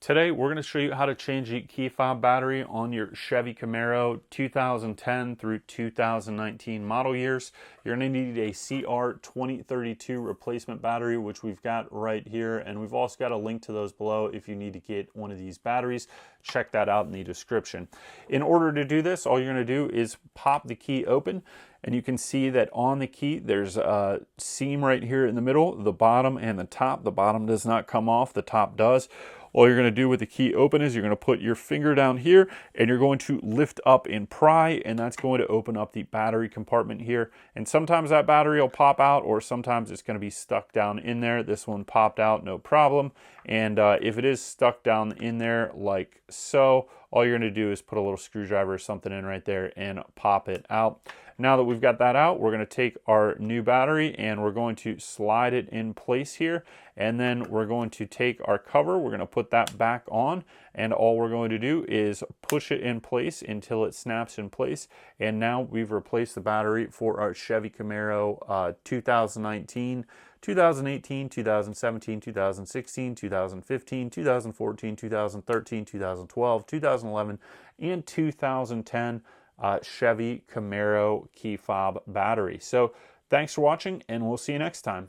Today, we're going to show you how to change the key fob battery on your Chevy Camaro 2010 through 2019 model years. You're going to need a CR2032 replacement battery, which we've got right here, and we've also got a link to those below if you need to get one of these batteries. Check that out in the description. In order to do this, all you're going to do is pop the key open, and you can see that on the key there's a seam right here in the middle, the bottom and the top. The bottom does not come off, the top does. All you're going to do with the key open is you're going to put your finger down here and you're going to lift up and pry, and that's going to open up the battery compartment here. And sometimes that battery will pop out, or sometimes it's going to be stuck down in there. This one popped out, no problem. And if it is stuck down in there like so, all you're going to do is put a little screwdriver or something in right there and pop it out. Now that we've got that out, we're going to take our new battery and we're going to slide it in place here. And then we're going to take our cover, we're going to put that back on, and all we're going to do is push it in place until it snaps in place. And now we've replaced the battery for our Chevy Camaro 2019, 2018, 2017, 2016, 2015, 2014, 2013, 2012, 2011, and 2010 Chevy Camaro Key Fob battery. So thanks for watching, and we'll see you next time.